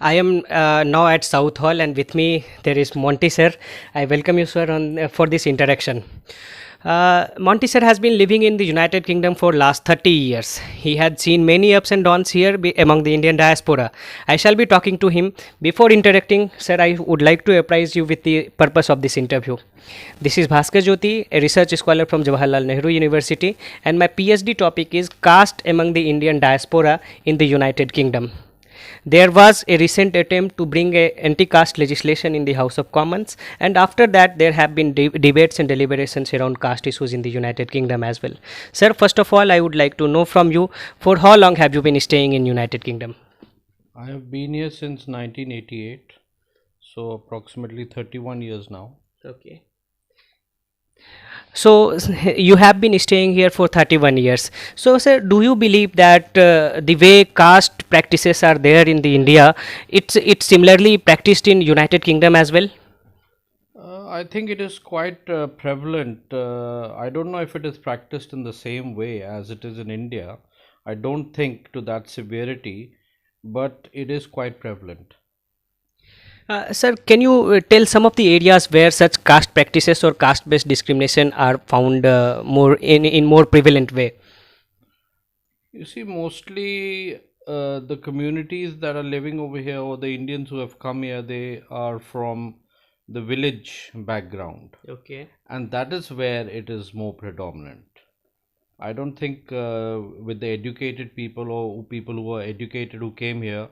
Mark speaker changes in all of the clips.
Speaker 1: I am now at Southall, and with me there is Monty sir. I welcome you, sir, for this interaction. Monty sir has been living in the United Kingdom for last 30 years. He had seen many ups and downs here among the Indian diaspora. I shall be talking to him. Before interacting, sir, I would like to apprise you with the purpose of this interview. This is Bhaskar Jyoti, a research scholar from Jawaharlal Nehru University, and my PhD topic is caste among the Indian diaspora in the United Kingdom. There was a recent attempt to bring a anti-caste legislation in the House of Commons, and after that there have been debates and deliberations around caste issues in the United Kingdom as well. Sir, first of all, I would like to know from you, for how long have you been staying in United Kingdom?
Speaker 2: I have been here since 1988, so approximately 31 years now.
Speaker 1: Okay. So you have been staying here for 31 years. So sir, do you believe that the way caste practices are there in the India, it's similarly practiced in United Kingdom as well?
Speaker 2: I think it is quite prevalent. I don't know if it is practiced in the same way as it is in India. I don't think to that severity, but it is quite prevalent.
Speaker 1: Sir, can you tell some of the areas where such caste practices or caste-based discrimination are found more in more prevalent way?
Speaker 2: You see, mostly the communities that are living over here or the Indians who have come here, they are from the village background,
Speaker 1: Okay.
Speaker 2: and that is where it is more predominant. I don't think with the educated people or people who are educated who came here,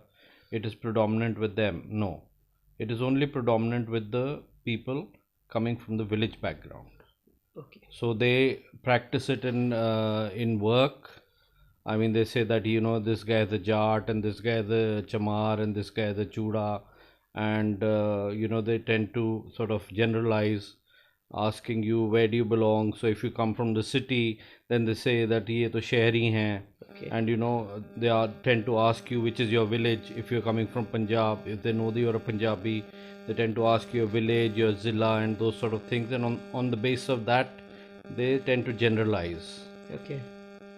Speaker 2: it is predominant with them. No, it is only predominant with the people coming from the village background.
Speaker 1: Okay.
Speaker 2: So they practice it in work. I mean, they say that this guy is a Jat and this guy is a Chamar and this guy is a Chuda, and they tend to sort of generalize, asking you where do you belong. So if you come from the city, then they say that ye to shehri hain,
Speaker 1: Okay.
Speaker 2: and they are tend to ask you which is your village. If you're coming from Punjab, if they know that you're a Punjabi, they tend to ask your village, your zilla, and those sort of things. And on the basis of that, they tend to generalize,
Speaker 1: Okay.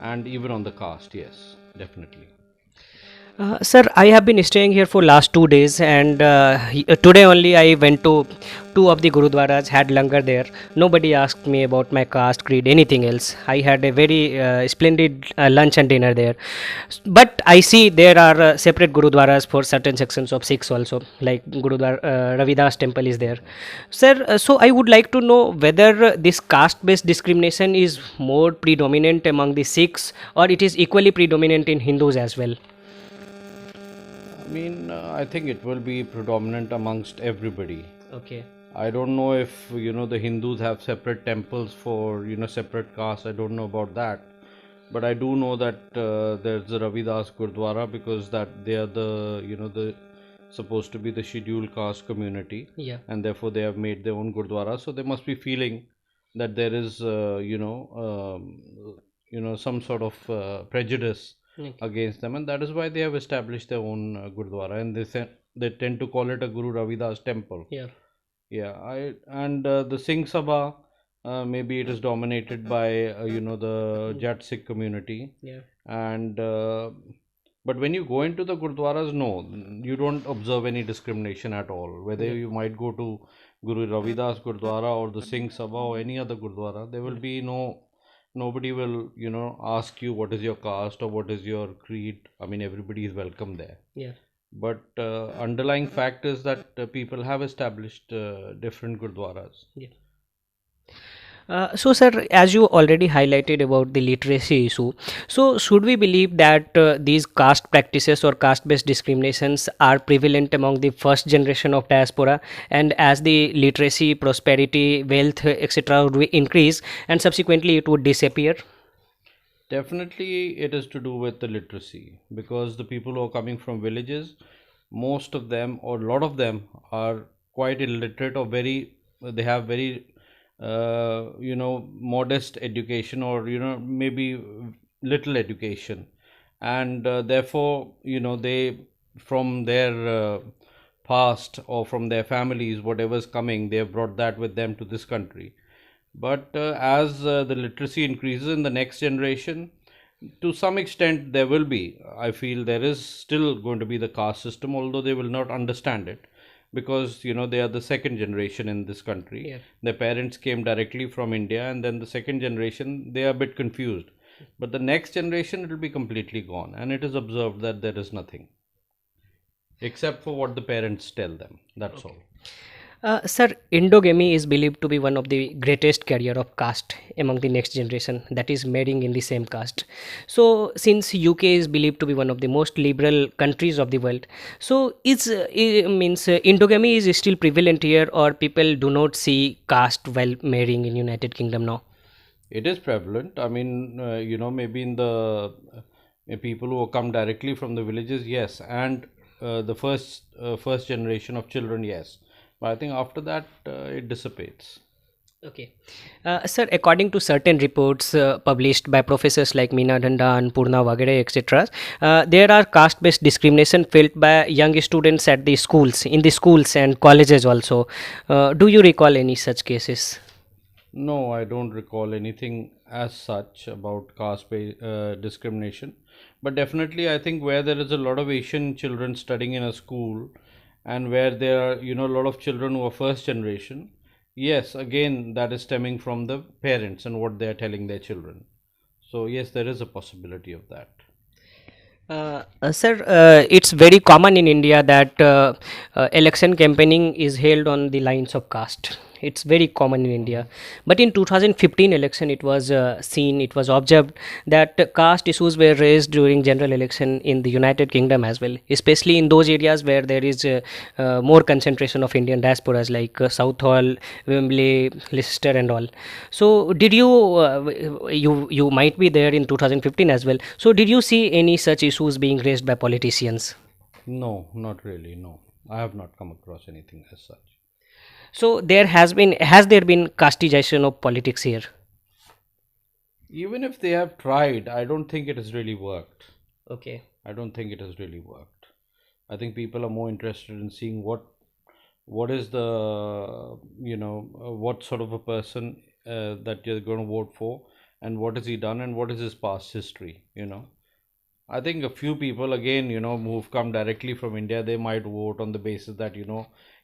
Speaker 2: and even on the caste, yes, definitely.
Speaker 1: Sir, I have been staying here for last 2 days, and today only I went to two of the gurudwaras, had langar there. Nobody asked me about my caste, creed, anything else. I had a very splendid lunch and dinner there. But I see there are separate gurudwaras for certain sections of Sikhs also, like Gurudwara Ravidas temple is there. Sir, so I would like to know whether this caste-based discrimination is more predominant among the Sikhs, or it is equally predominant in Hindus as well.
Speaker 2: I mean, I think it will be predominant amongst everybody.
Speaker 1: Okay.
Speaker 2: I don't know if the Hindus have separate temples for separate castes. I don't know about that, but I do know that there's the Ravidas Gurdwara, because that they are the supposed to be the scheduled caste community,
Speaker 1: Yeah.
Speaker 2: and therefore they have made their own Gurdwara. So they must be feeling that there is some sort of prejudice
Speaker 1: Okay.
Speaker 2: against them, and that is why they have established their own Gurdwara, and they tend to call it a Guru Ravidas temple.
Speaker 1: Yeah.
Speaker 2: Yeah, the Singh Sabha, maybe it is dominated by the Jat Sikh community,
Speaker 1: Yeah.
Speaker 2: and but when you go into the Gurdwaras, no, you don't observe any discrimination at all. Whether
Speaker 1: Yeah.
Speaker 2: you might go to Guru Ravidas Gurdwara or the Singh Sabha or any other Gurdwara, there will be nobody will ask you what is your caste or what is your creed. I mean, everybody is welcome there.
Speaker 1: Yeah.
Speaker 2: But underlying fact is that people have established different gurdwaras.
Speaker 1: Yeah. So, sir, as you already highlighted about the literacy issue, so should we believe that these caste practices or caste-based discriminations are prevalent among the first generation of diaspora, and as the literacy, prosperity, wealth, etc., would increase, and subsequently it would disappear?
Speaker 2: Definitely, it is to do with the literacy, because the people who are coming from villages, most of them or a lot of them are quite illiterate, or they have very modest education, or maybe little education, and therefore they, from their past or from their families, whatever's coming, they have brought that with them to this country. But as the literacy increases in the next generation, To some extent, there will be. I feel there is still going to be the caste system, although they will not understand it because they are the second generation in this country.
Speaker 1: Yeah.
Speaker 2: Their parents came directly from India, and then the second generation they are a bit confused. But the next generation it will be completely gone, and it is observed that there is nothing except for what the parents tell them. That's all.
Speaker 1: Sir, endogamy is believed to be one of the greatest carrier of caste among the next generation, that is marrying in the same caste. So, since UK is believed to be one of the most liberal countries of the world, so endogamy is still prevalent here, or people do not see caste while marrying in United Kingdom now?
Speaker 2: It is prevalent. I mean, maybe in the people who come directly from the villages, yes, and the first generation of children, yes. But I think after that, it dissipates.
Speaker 1: Okay. Sir, according to certain reports published by professors like Meena Dhanda and Purna Vagare, etc., there are caste-based discrimination felt by young students at the schools, in the schools and colleges also. Do you recall any such cases?
Speaker 2: No, I don't recall anything as such about discrimination. But definitely, I think where there is a lot of Asian children studying in a school and where there are, a lot of children who are first generation, yes, again, that is stemming from the parents and what they are telling their children. So, yes, there is a possibility of that.
Speaker 1: Sir, it's very common in India that election campaigning is held on the lines of caste. It's very common in India. But in 2015 election, it was observed that caste issues were raised during general election in the United Kingdom as well, especially in those areas where there is more concentration of Indian diasporas like Southall, Wembley, Leicester, and all. So, did you might be there in 2015 as well? So, did you see any such issues being raised by politicians?
Speaker 2: No, not really. No, I have not come across anything as such.
Speaker 1: So, has there been casteization of politics here?
Speaker 2: Even if they have tried, I don't think it has really worked.
Speaker 1: Okay.
Speaker 2: I don't think it has really worked. I think people are more interested in seeing what is the what sort of a person that you're going to vote for, and what has he done, and what is his past history. I think a few people again, who've come directly from India, they might vote on the basis that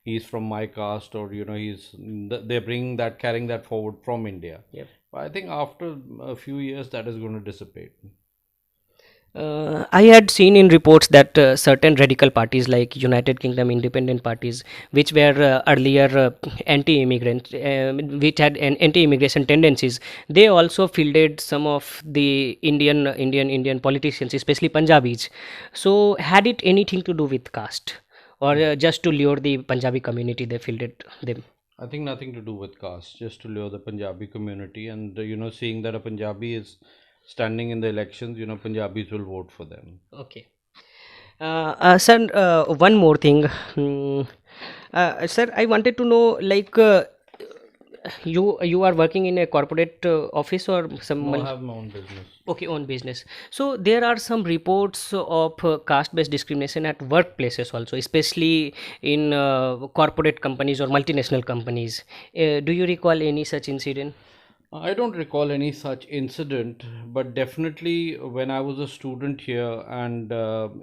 Speaker 2: he's from my caste, or they're bringing that, carrying that forward from India.
Speaker 1: Yep.
Speaker 2: But I think after a few years that is going to dissipate.
Speaker 1: I had seen in reports that certain radical parties like United Kingdom independent parties, which were earlier anti-immigrant, which had anti-immigration tendencies, they also fielded some of the Indian politicians, especially Punjabis. So, had it anything to do with caste, or just to lure the Punjabi community, they fielded them?
Speaker 2: I think nothing to do with caste, just to lure the Punjabi community, and seeing that a Punjabi is standing in the elections, Punjabis will vote for them.
Speaker 1: Okay. Sir, one more thing. Sir, I wanted to know, like, you are working in a corporate office or some
Speaker 2: No, I have my own business.
Speaker 1: okay, own business. So there are some reports of caste-based discrimination at workplaces also, especially in corporate companies or multinational companies. Do you recall any such incident?
Speaker 2: I don't recall any such incident, but definitely when I was a student here and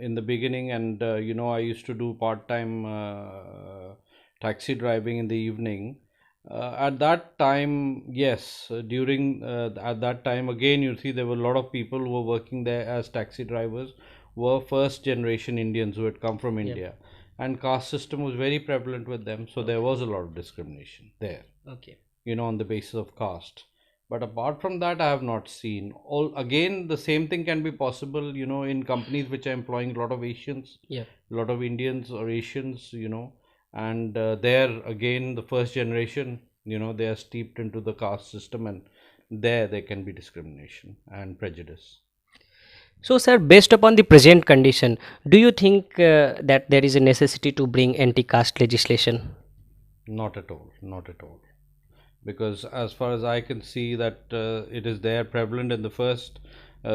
Speaker 2: in the beginning, and I used to do part-time taxi driving in the evening. At that time, yes, during at that time again, you see there were a lot of people who were working there as taxi drivers, were first generation Indians who had come from
Speaker 1: Yep.
Speaker 2: India, and caste system was very prevalent with them, so there was a lot of discrimination there,
Speaker 1: Okay.
Speaker 2: on the basis of caste. But apart from that, I have not seen. All again, the same thing can be possible, in companies which are employing a lot of Asians,
Speaker 1: Yeah.
Speaker 2: a lot of Indians or Asians, and there again, the first generation, they are steeped into the caste system, and there can be discrimination and prejudice.
Speaker 1: So, sir, based upon the present condition, do you think that there is a necessity to bring anti-caste legislation?
Speaker 2: Not at all, not at all. Because as far as I can see, that it is there prevalent in the first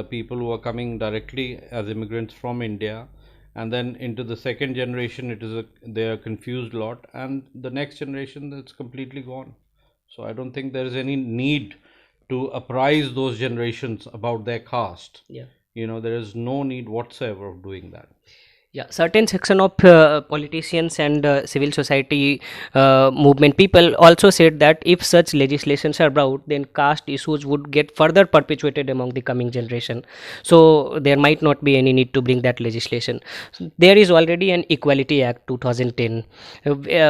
Speaker 2: people who are coming directly as immigrants from India, and then into the second generation, they are confused lot, and the next generation it's completely gone. So I don't think there is any need to apprise those generations about their caste.
Speaker 1: Yeah.
Speaker 2: There is no need whatsoever of doing that.
Speaker 1: Yeah, certain section of politicians and civil society movement people also said that if such legislations are brought, then caste issues would get further perpetuated among the coming generation. So there might not be any need to bring that legislation. There is already an Equality Act 2010,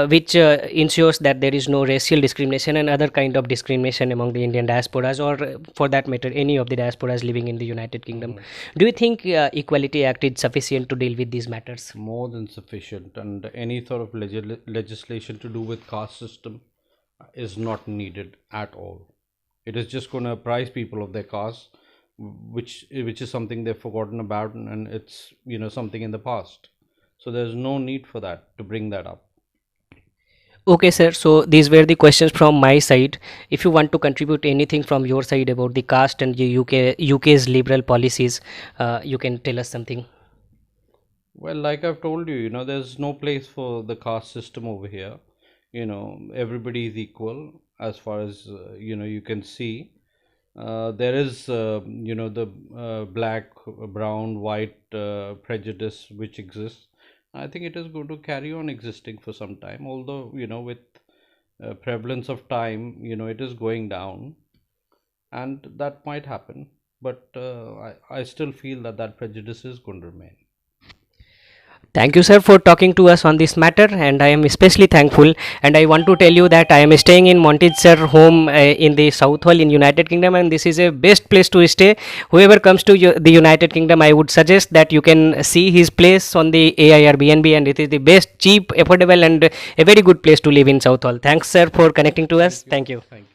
Speaker 1: which ensures that there is no racial discrimination and other kind of discrimination among the Indian diasporas, or for that matter, any of the diasporas living in the United Kingdom. Do you think Equality Act is sufficient to deal with these matters?
Speaker 2: More than sufficient, and any sort of legislation to do with caste system is not needed at all. It is just going to apprise people of their caste, which is something they've forgotten about, and it's something in the past. So there's no need for that, to bring that up.
Speaker 1: Okay, sir. So these were the questions from my side. If you want to contribute anything from your side about the caste and the UK's liberal policies, you can tell us something.
Speaker 2: Well, like I've told you, there's no place for the caste system over here. Everybody is equal as far as you can see. There is the black, brown, white prejudice which exists. I think it is going to carry on existing for some time, although with prevalence of time, it is going down, and that might happen. But I still feel that prejudice is going to remain.
Speaker 1: Thank you, sir, for talking to us on this matter, and I am especially thankful. And I want to tell you that I am staying in Monty sir home in the Southall in United Kingdom, and this is a best place to stay. Whoever comes to the United Kingdom, I would suggest that you can see his place on the Airbnb, and it is the best, cheap, affordable, and a very good place to live in Southall. Thanks, sir, for connecting to us. Thank you.
Speaker 2: Thank you.